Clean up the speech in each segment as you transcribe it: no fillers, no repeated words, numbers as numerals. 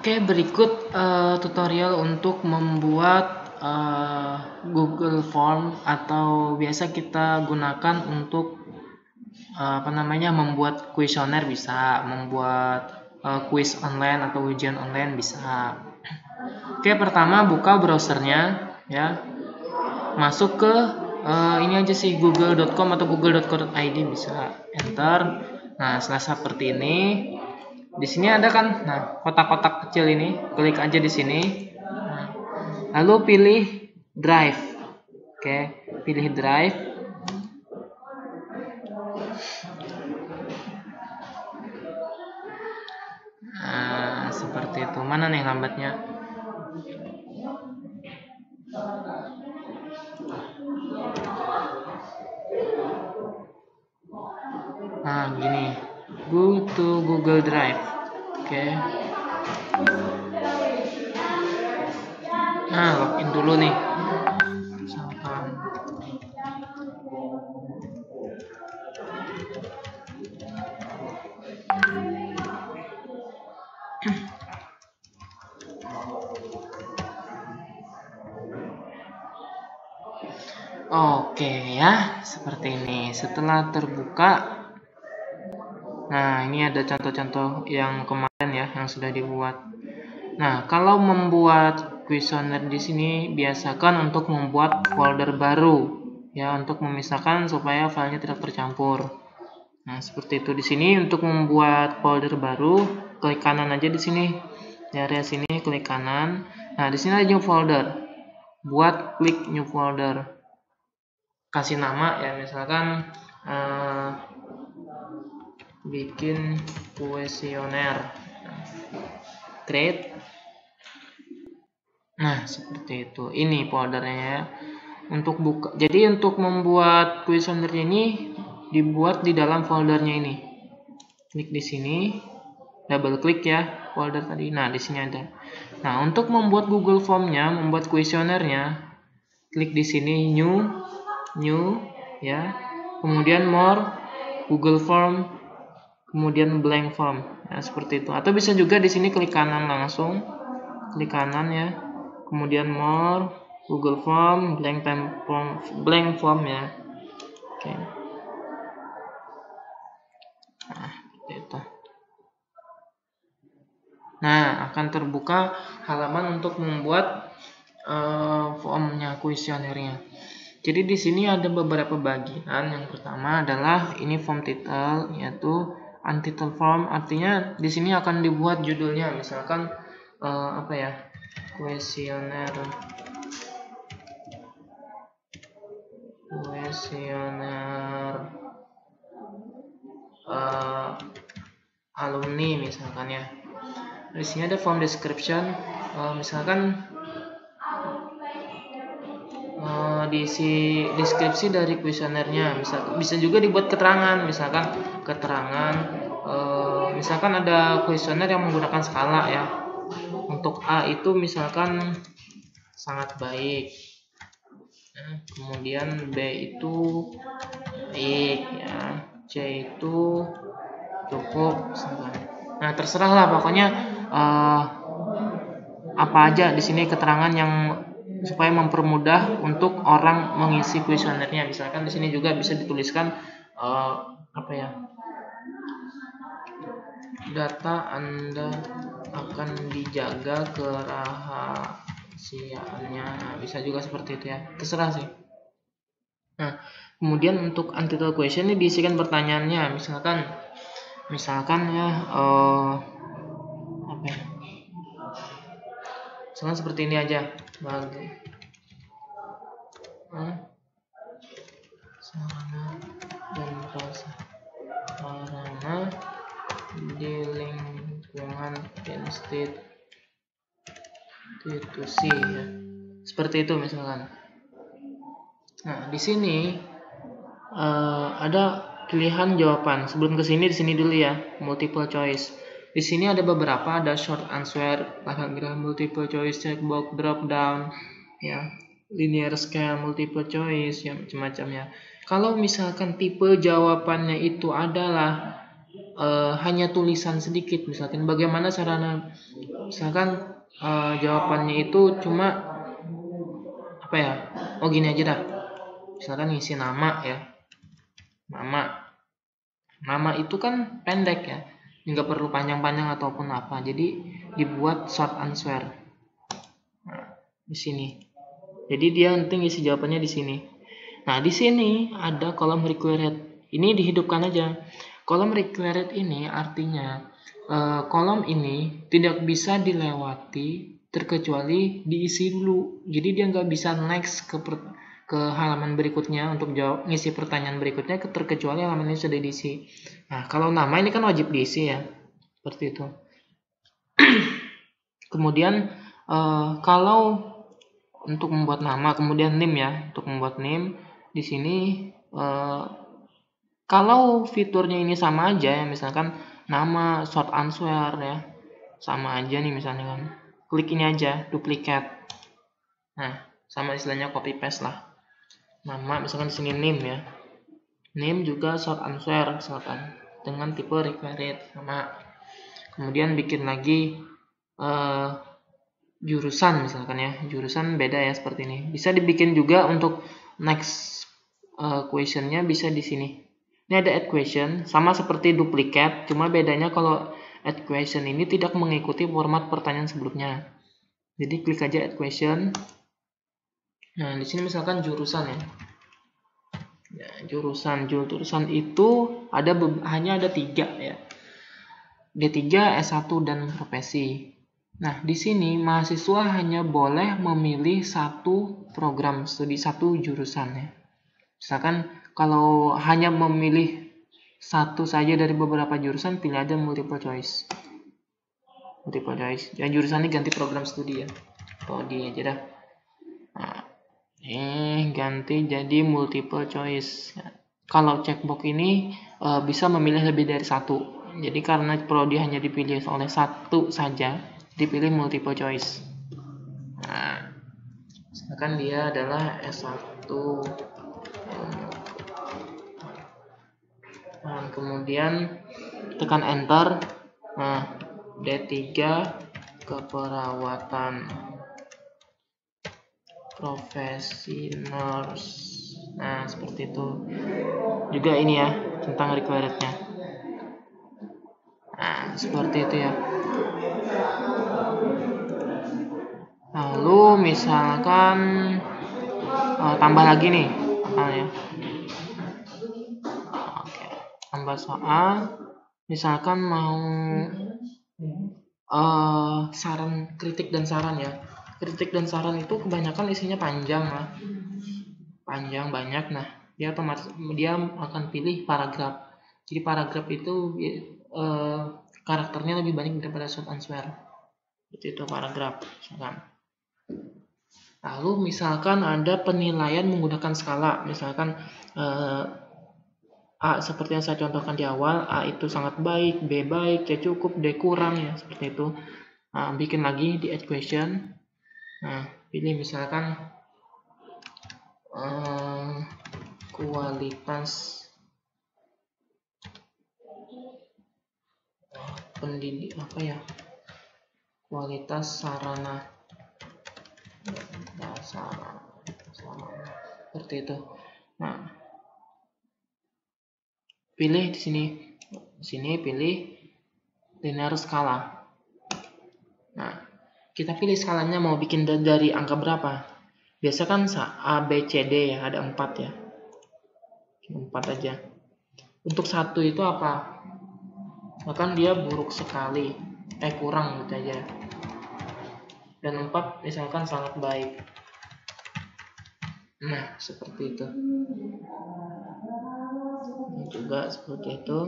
Oke, berikut tutorial untuk membuat Google Form atau biasa kita gunakan untuk membuat kuesioner, bisa membuat kuis online atau ujian online bisa. Oke, pertama buka browsernya ya. Masuk ke ini aja sih, google.com atau google.co.id, bisa enter. Nah, setelah seperti ini, di sini ada kan, nah kotak-kotak kecil ini, klik aja di sini. Nah, lalu pilih drive. Oke, pilih drive. Nah, seperti itu. Mana nih lambatnya? Nah, gini. Go to Google Drive. Oke. Nah, login dulu nih. Oke ya, seperti ini. Setelah terbuka, nah ini ada contoh-contoh yang kemarin ya, yang sudah dibuat. Nah, kalau membuat kuesioner di sini, biasakan untuk membuat folder baru ya, untuk memisahkan supaya filenya tidak tercampur. Nah, seperti itu. Di sini untuk membuat folder baru, klik kanan aja di sini. Di area sini klik kanan. Nah, di sini ada new folder. Buat klik new folder. Kasih nama ya, misalkan bikin kuesioner. Create. Nah, seperti itu. Ini foldernya ya. Untuk buka. Jadi untuk membuat kuesioner ini dibuat di dalam foldernya ini. Klik di sini. Double klik ya folder tadi. Nah, di sini ada. Nah, untuk membuat Google Form-nya, membuat kuesionernya, klik di sini new ya. Kemudian more, Google Form, kemudian blank form. Nah, seperti itu. Atau bisa juga di sini klik kanan langsung. Klik kanan ya. Kemudian more, Google Form, blank form ya. Oke. Nah, itu. Nah, akan terbuka halaman untuk membuat formnya, kuesionernya. Jadi di sini ada beberapa bagian. Yang pertama adalah ini form title, yaitu untitled form. Artinya di sini akan dibuat judulnya, misalkan kuesioner alumni misalkan ya. Di sini ada form description, misalkan diisi deskripsi dari kuesionernya. Bisa juga dibuat keterangan, misalkan keterangan misalkan ada kuesioner yang menggunakan skala ya. Untuk A itu misalkan sangat baik, kemudian B itu baik ya, C itu cukup misalkan. Nah, terserah lah pokoknya apa aja di sini keterangan yang supaya mempermudah untuk orang mengisi kuesionernya. Misalkan di sini juga bisa dituliskan data Anda akan dijaga kerahasiaannya. Nah, bisa juga seperti itu ya. Terserah sih. Nah, kemudian untuk untitled question ini diisikan pertanyaannya. Misalkan ya misalkan seperti ini aja. Sarana dan prasarana di lingkungan institusi ya. Seperti itu misalkan. Nah, di sini ada pilihan jawaban. Sebelum ke sini, di sini dulu ya, multiple choice. Di sini ada beberapa, ada short answer, paragraph, multiple choice, checkbox, drop down, ya, linear scale, multiple choice, ya macam-macam ya. Kalau misalkan tipe jawabannya itu adalah hanya tulisan sedikit, misalkan bagaimana sarana, misalkan jawabannya itu cuma apa ya, oh gini aja dah, misalkan ngisi nama ya, nama itu kan pendek ya, nggak perlu panjang-panjang ataupun apa, jadi dibuat short answer. Nah, di sini, jadi dia nanti ngisi jawabannya di sini. Nah, di sini ada kolom required, ini dihidupkan aja. Kolom required ini artinya kolom ini tidak bisa dilewati terkecuali diisi dulu. Jadi dia nggak bisa next ke halaman berikutnya untuk jawab ngisi pertanyaan berikutnya terkecuali halaman ini sudah diisi. Nah, kalau nama ini kan wajib diisi ya, seperti itu. Kemudian kalau untuk membuat nama, kemudian name ya, untuk membuat name di sini kalau fiturnya ini sama aja ya, misalkan nama short answer ya, sama aja nih misalnya kan, klik ini aja duplicate. Nah, sama istilahnya copy paste lah. Nama misalkan di sini name ya, name juga short answer misalkan dengan tipe required sama. Kemudian bikin lagi jurusan misalkan ya, jurusan beda ya seperti ini. Bisa dibikin juga untuk next questionnya bisa di sini. Ini ada add question, sama seperti duplicate, cuma bedanya kalau add question ini tidak mengikuti format pertanyaan sebelumnya. Jadi klik aja add question. Nah, di sini misalkan jurusan ya. Ya, jurusan itu hanya ada 3 ya. D3, S1 dan profesi. Nah, di sini mahasiswa hanya boleh memilih satu program studi, satu jurusan ya. Misalkan kalau hanya memilih satu saja dari beberapa jurusan, pilih aja multiple choice. Multiple choice. Yang jurusan ini ganti program studi ya. Prodi aja dah. Nah, ganti jadi multiple choice. Kalau checkbox ini bisa memilih lebih dari satu. Jadi karena prodi hanya dipilih oleh satu saja, dipilih multiple choice. Nah, misalkan dia adalah S1. Nah, kemudian tekan enter. Nah, D3 keperawatan, profesi nurse. Nah, seperti itu. Juga ini ya, tentang requirednya. Nah, seperti itu ya. Lalu misalkan tambah lagi nih soalnya. Oke, tambah soal. Misalkan mau saran, kritik dan saran ya. Kritik dan saran itu kebanyakan isinya panjang lah. Panjang banyak. Nah, dia akan pilih paragraf. Jadi paragraf itu karakternya lebih banyak daripada short answer. Itu paragraf misalkan. Lalu misalkan ada penilaian menggunakan skala, misalkan A seperti yang saya contohkan di awal, A itu sangat baik, B baik, C cukup, D kurang ya, seperti itu. Nah, bikin lagi di add question. Nah, pilih misalkan kualitas pendidik apa ya? Kualitas sarana seperti itu. Nah, pilih di sini pilih linear skala. Nah, kita pilih skalanya mau bikin dari angka berapa. Biasa kan A, B, C, D ya, ada 4 ya. 4 aja. Untuk 1 itu apa? Bahkan dia buruk sekali, kurang gitu aja. Dan 4 misalkan sangat baik. Nah, seperti itu. Ini juga seperti itu.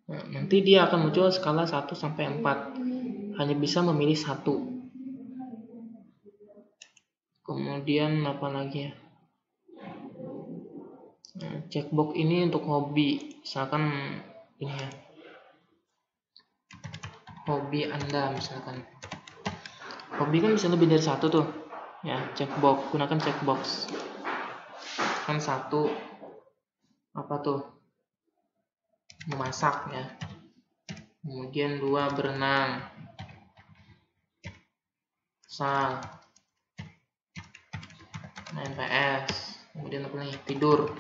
Nah, nanti dia akan muncul skala 1 sampai 4. Hanya bisa memilih 1. Kemudian apa lagi ya? Nah, checkbox ini untuk hobi. Misalkan ini ya. Hobi Anda misalkan. Hobi kan bisa lebih dari 1 tuh. Ya, checkbox, gunakan checkbox. Kan 1 apa tuh? memasak ya. Kemudian 2 berenang. Sal. Main PS. Kemudian apa nih? Tidur.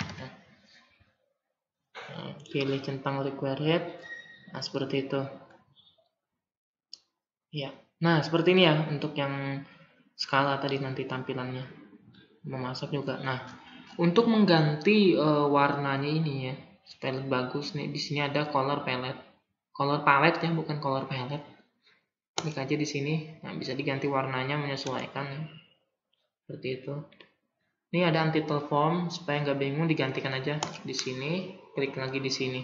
Pilih centang required. Nah, seperti itu. Ya. Nah, seperti ini ya untuk yang skala tadi nanti tampilannya. Memasak juga. Nah, untuk mengganti warnanya ini ya, supaya lebih bagus nih, di sini ada color palette. Color palette ya, bukan color palette. Klik aja di sini. Nah, bisa diganti warnanya menyesuaikan seperti itu. Ini ada untitled form, supaya nggak bingung digantikan aja di sini, klik lagi di sini.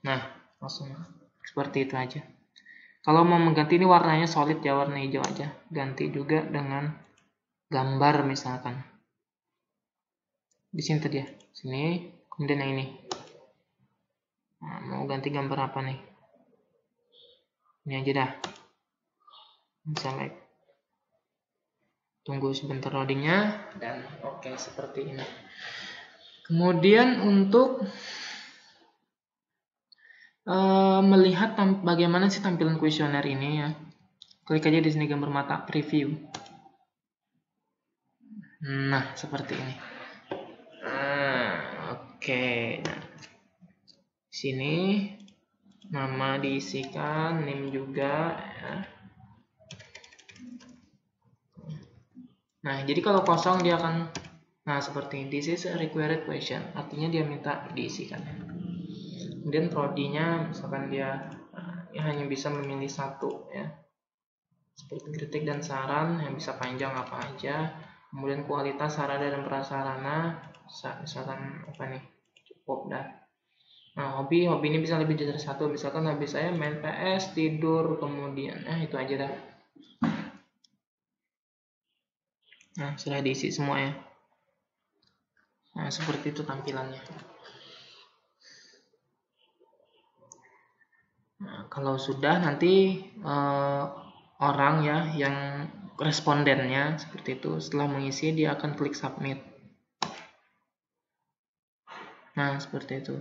Nah, langsung seperti itu aja. Kalau mau mengganti ini warnanya solid ya, warna hijau aja. Ganti juga dengan gambar misalkan. Di sini tadi ya, sini, kemudian yang ini. Nah, mau ganti gambar apa nih? Ini aja dah. Select. Tunggu sebentar loadingnya dan oke, seperti ini. Kemudian untuk melihat bagaimana sih tampilan kuesioner ini ya, klik aja di sini gambar mata preview. Nah, seperti ini. Oke. Nah, sini nama diisikan, name juga ya. Nah, jadi kalau kosong dia akan, nah seperti ini, this is a required question, artinya dia minta diisikan. Kemudian prodinya misalkan dia hanya bisa memilih satu ya, seperti kritik dan saran yang bisa panjang apa aja. Kemudian kualitas sarana dan prasarana, misalkan apa nih, cukup dah. Nah, hobi ini bisa lebih dari satu, misalkan hobi saya main PS, tidur, kemudian itu aja dah. Nah, sudah diisi semua ya. Nah, seperti itu tampilannya. Nah, kalau sudah nanti orang ya yang respondennya seperti itu, setelah mengisi dia akan klik submit. Nah, seperti itu.